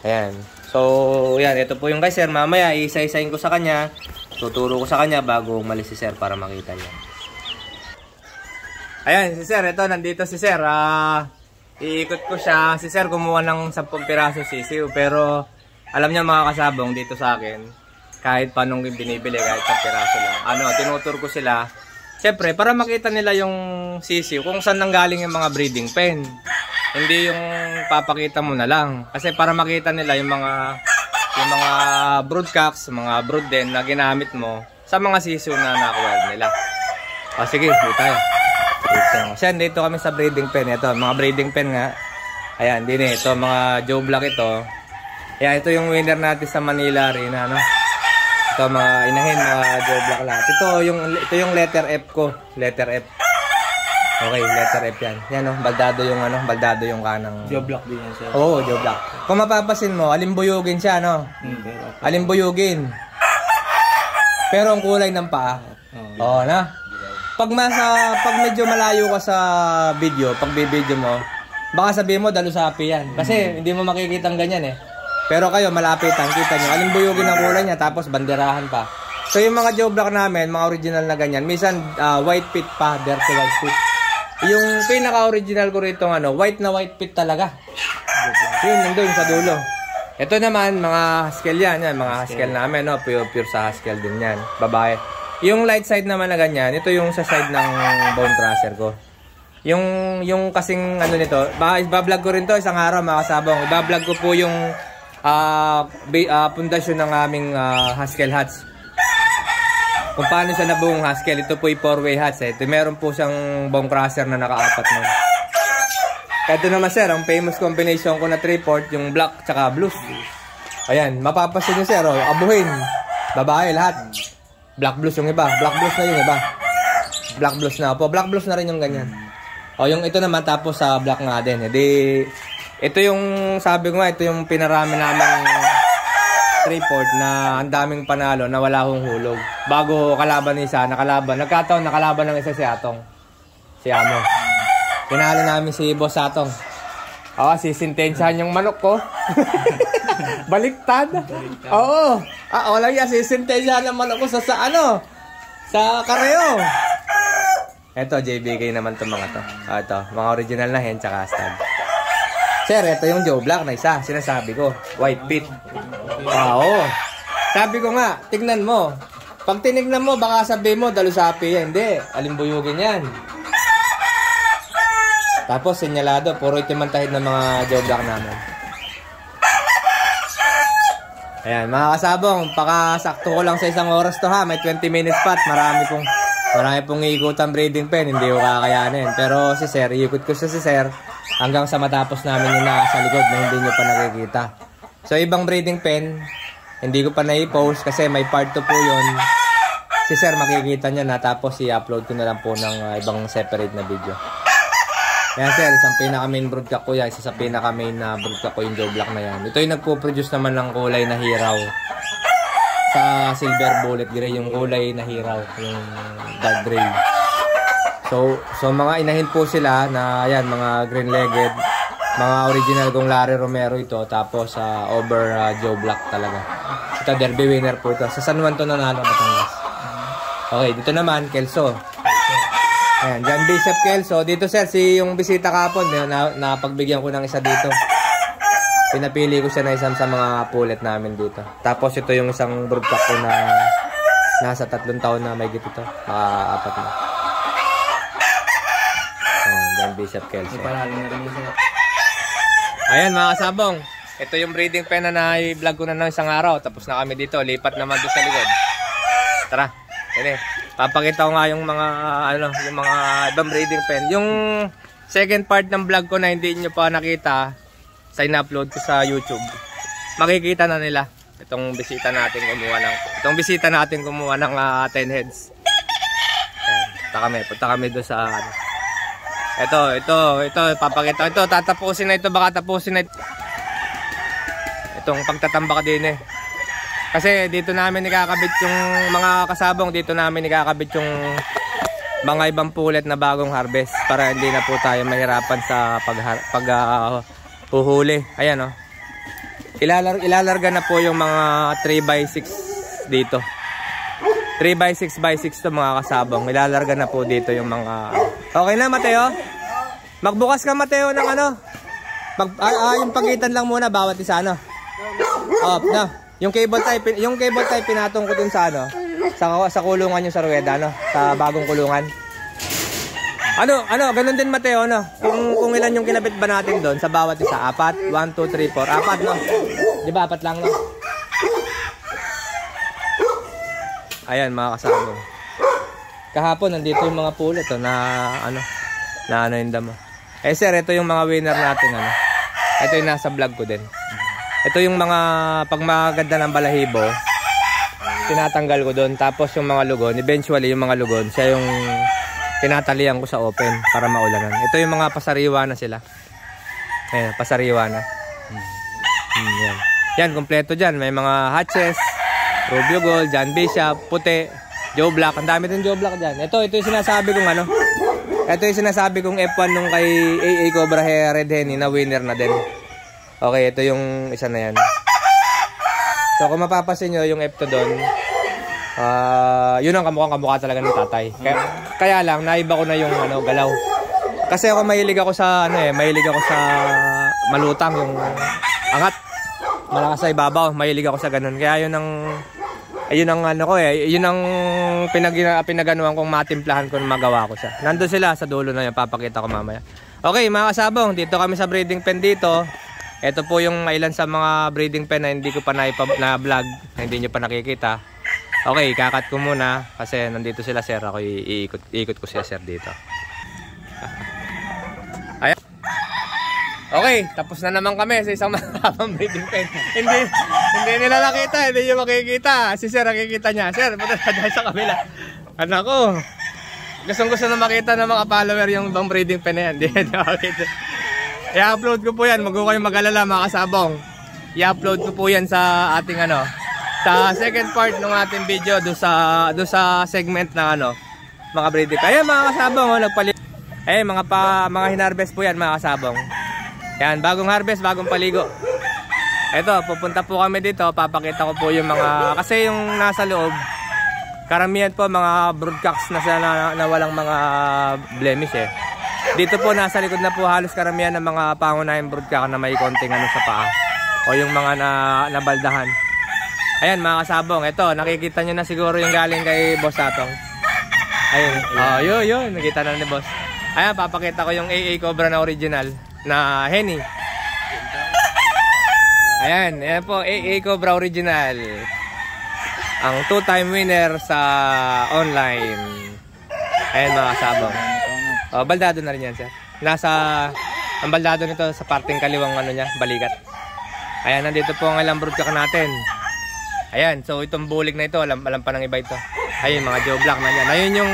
Ayan. So, yan. Ito po yung kay sir. Mamaya, isa-isahin ko sa kanya. Tuturo ko sa kanya bago umalis si sir para makita niya. Ayan, si sir, ito, nandito si sir. Iikot ko siya. Si sir kumuha ng 10 piraso sisiu. Pero, alam niya mga kasabong dito sa akin, kahit paanong binibili, kahit 10 piraso lang. Tinutur ko sila. Siyempre, para makita nila yung sisiu, kung saan nanggaling yung mga breeding pen. Hindi yung papakita mo na lang. Kasi para makita nila yung mga broodcocks, mga brood den na ginamit mo sa mga sisiu na nakuha nila. Sige, dito tayo. Kasi dito kami sa breeding pen. Ito, mga breeding pen nga. Ayan, din ito, mga Joe Black ito. Ayan, ito yung winner natin sa Manila rin, Ito, mga inahin, mga Joe Black lahat. Ito yung letter F ko. Letter F. Okay, letter F yan. Yan, baldado yung kanang... Joe Black din yan, sir. Oo, Joe Black. Kung mapapasin mo, alimbuyugin siya, alimbuyugin. Pero ang kulay ng paa. Oo, Pag medyo malayo ka sa video, pag bibidyo mo, baka sabihin mo dalusapi yan. Kasi hindi mo makikita ang ganyan eh. Pero kayo malapitan, kita nyo. Alimbuyugin ang kulay niya, tapos banderahan pa. So yung mga Joe Black namin, mga original na ganyan, minsan white pit pa, dirty white pit. Yung pinaka-original ko rito white na white pit talaga. Yun, nandun sa dulo. Ito naman, mga Haskell yan, mga Haskell namin, pure sa Haskell din yan, babae. Yung light side naman na ganyan, ito yung sa side ng bone crusher ko. Yung kasing nito, ibablog ko rin to isang araw mga kasabong. Ibablog ko po yung pundasyon ng aming Haskell hats. Kung paano siya nabuong Haskell. Ito po yung 4-way hats. Ito meron po siyang bone crusher na nakaapat nun. Ito naman sir, ang famous combination ko na 3/4, yung black tsaka blues. Ayan, mapapasin nyo sir, abuhin. Babae lahat. Black blues yung iba. Black blues na yung iba. Black blues na po. Black blues na rin yung ganyan. Yung ito naman tapos sa black nga din. Ito yung sabi ko nga, ito yung pinarami namin 3/4 na ang daming panalo na wala akong hulog. Bago kalaban isa, nagkataon nakalaban ng isa si Atong. Si Amo. Pinalo namin si Boss Atong. Sisintensyahan yung manok ko. Baliktad. Oo. Wala yan. Sisintensyahan ng manok ko sa kareo. Ito, JBK naman itong mga to. Ito, mga original na hen, tsaka stag. Sir, ito yung Joe Black na isa. Sinasabi ko, white pit. Oo. Sabi ko nga, tignan mo. Pag tinignan mo, baka sabihin mo, dalusapi yan. Hindi, alimbuyugin yan. Tapos, senyalado, puro itimantahid ng mga Joe Black namin. Ayan, mga kasabong, pakasakto ko lang sa isang oras to ha. May 20 minutes pa at marami pong iikutan breeding pen. Hindi ko kakayanin. Pero si Sir, iikot ko si Sir hanggang sa matapos namin yung nasa likod na hindi nyo pa nakikita. So, ibang breeding pen, hindi ko pa na-i-post kasi may part 2 po yun. Si Sir makikita nyo na tapos i-upload ko na lang po ng ibang separate na video. Yan sir, isang pinaka-main broodcock ko yan. Isa sa pinaka-main na broodcock ko yung Joe Black na yan. Ito yung nagpo-produce naman ng kulay na hiraw. Sa silver bullet gray, yung kulay na hiraw. Yung dark gray. So mga inahin po sila na yan, mga green-legged. Mga original kong Larry Romero ito. Tapos over Joe Black talaga. Ito derby winner po ito. Sa San Juan to nanalo Batangas. Okay, dito naman, Kelso. Ayan, John Bishop Kelso. Dito sir, yung bisita kapon, napagbigyan ko ng isa dito. Pinapili ko siya na isang sa mga pulet namin dito. Tapos ito yung isang broodcock ko na nasa 3 taon na may gito ito. 4 na. Ayan, John Bishop Kelso. Ayan mga kasabong. Ito yung breeding pen na na-vlog ko na ng isang araw. Tapos na kami dito. Lipat naman doon sa likod. Tara. Yan papakita ko nga yung mga yung mga ibang breeding pen. Yung second part ng vlog ko na hindi niyo pa nakita, sa in-upload ko sa YouTube. Makikita na nila itong bisita natin kumuha ng 10 heads. Ayan, punta kami doon sa Ito papakita. Ito tatapusin na ito, baka tapusin na ito. Itong pagtatambak din Kasi dito namin nikakabit yung mga kasabong, dito namin nikakabit yung mga ibang pulet na bagong harvest para hindi na po tayo mahirapan sa paghuhuli. Ayan Ilalarga na po yung mga 3x6 dito. 3x6x6 to mga kasabong. Ilalarga na po dito yung mga... Okay na Mateo? Magbukas ka Mateo ng yung pagitan lang muna bawat isa Yung cable tie pinatong ko dun sa sa kulungan yung sa rueda sa bagong kulungan. Ganun din Mateo Kung ilan yung kinabit ba natin doon sa bawat isa? 4, 1, 2, 3, 4, 4 Di ba 4 lang Ayan mga kasama. Kahapon nandito yung mga pulet na yung damo. Sir, ito yung mga winner natin Ito yung nasa vlog ko din. Ito yung mga pag maganda ng balahibo, tinatanggal ko doon. Tapos yung mga lugon, eventually yung mga lugon, siya yung tinatalian ko sa open para maulanan. Ito yung mga pasariwa na sila. Ayan, pasariwa na. Yan, kompleto dyan. May mga hatches, Rubio Gold, John Bishop, puti, Joe Black. Ang dami din Joe Black dyan. Ito yung sinasabi kong Ito yung sinasabi kong F1 nung kay AA Cobra Red Henny na winner na din. Okay, ito yung isa na yan. So kung mapapasin nyo yung F2 doon, Yun ang kamukha talaga ng tatay. Kaya lang naiba ko na yung galaw. Kasi ako mahilig ako sa mahilig ako sa malutang, yung angat. Malakas sa ibabaw, mahilig ako sa ganun. Kaya yun ang yun ang pinaganuhan kong matimplahan kung magawa ko siya. Nandun sila sa dulo na yun, papakita ko mamaya. Okay mga kasabong, dito kami sa breeding pen dito. Ito po yung ilan sa mga breeding pen na hindi ko pa na-vlog, na hindi nyo pa nakikita. Okay, kakat ko muna kasi nandito sila sir. Ako iikot ko siya sir dito. Ayan. Okay, tapos na naman kami sa isang mahabang breeding pen. Hindi nila nakita, hindi nyo makikita. Si sir nakikita niya. Sir, punta na dahil sa kabila. Anak ko, gusto na makita ng mga follower yung ibang breeding pen na yan. Hindi makikita. I-upload ko po yan. Mag-o kayong mag-alala mga kasabong. I-upload ko po yan sa ating sa second part ng ating video do sa segment na mga breeding. Ayan mga kasabong, nagpaligo. Ayan mga hinarvest po yan mga kasabong. Yan, bagong harvest, bagong paligo. Ito, pupunta po kami dito, papakita ko po yung mga, kasi yung nasa loob, karamihan po mga broodcocks na sila na walang mga blemish eh. Dito po nasa likod na po halos karamihan ng mga pangunahing broodcock na may konting sa paa. O yung mga nabaldahan. Ayan mga kasabong, ito nakikita nyo na siguro yung galing kay Boss Atong. Ayun, yun, nakita na ni Boss. Ayan, papakita ko yung AA Cobra na original na Henny. Ayan po, AA Cobra original. Ang 2-time winner sa online. Ayan mga kasabong. Baldado na rin yan sir. Ang baldado nito sa parting kaliwang niya, balikat. Ayan, nandito po ang ilang broodcock natin. Ayan, so itong bulig na ito, alam pa ng iba ito. Ayun, mga Joe Black na yan. Ayun yung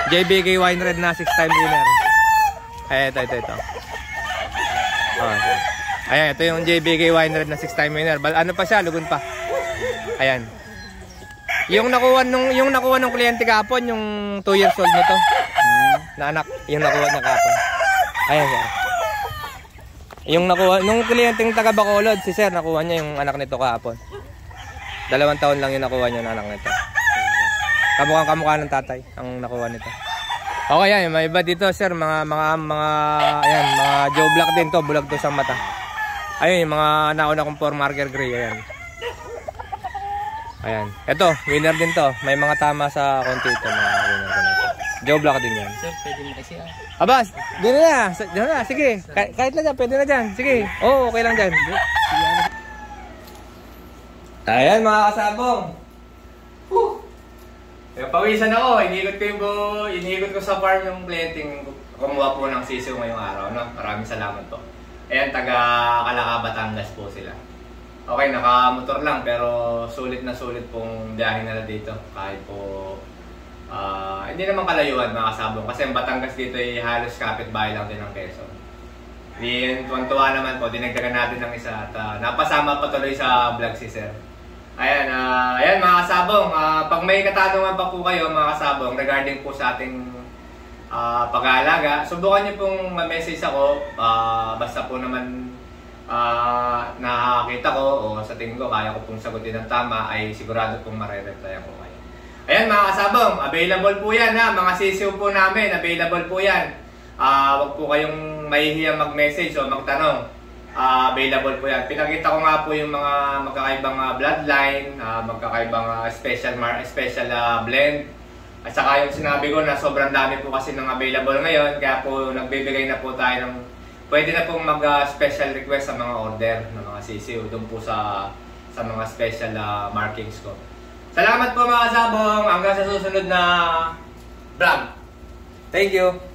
JBK Wine Red na 6-time winner. Ayan, ito. Ayan, ito yung JBK Wine Red na 6-time winner. Ano pa siya, lugon pa. Ayan. Yung nakuha nung kliyente kahapon, yung 2 years old nito. Na anak, yung nakuha niya kahapon. Ayan, sir. Yung nakuha, nung kliyenteng taga Bacolod, si sir, nakuha niya yung anak nito kahapon. 2 taon lang yung nakuha niya ng anak nito. Kamukha ng tatay ang nakuha nito. Okay yan, may iba dito sir, mga ayan, mga Joe Black din to, bulag to sa mata. Ayun, yung mga nauna kong 4 marker gray, ayan. Ayan. Ito, winner din to. May mga tama sa konti ito, mga winner ko nito. Joe Black din yan. Sir, pwede mo kasi Abas, dito na, sige. Kahit na dyan, pwede na dyan. Sige, okay lang dyan. Ayan mga kasabong. Pawisan ako, iniikot ko sa farm yung kliyenteng kumuha po ng sisiw ngayong araw. Maraming salamat po. Ayan, taga Calaca, Batangas po sila. Okay, nakamotor lang pero sulit na sulit pong biyahe nila dito. Kahit po hindi naman kalayuan mga kasabong kasi ang Batangas dito ay halos kapitbahay lang din ng Quezon. Tuwan-tuwa naman po, dinagdagan natin ng isa at napasama pa tuloy sa vlog si sir. Ayan mga kasabong, pag may katanungan pa po kayo mga kasabong regarding po sa ating pag-aalaga, subukan niyo pong ma-message ako, basta po naman nakakita ko o sa tingin ko kaya ko pong sagutin ng tama ay sigurado pong mare-replyan ko kayo. Ayan mga kasabong, available po yan mga sisiw po namin, available po yan. Huwag po kayong mahihiyang mag-message o magtanong. Available po yan. Pinakita ko nga po yung mga magkakaibang bloodline, magkakaibang special blend. At saka yung sinabi ko na sobrang dami po kasi ng available ngayon. Kaya po nagbibigay na po tayo ng pwede na pong mag-special request sa mga order ng mga sisiw doon po sa mga special markings ko. Salamat po mga kasabong. Hanggang sa susunod na vlog. Thank you.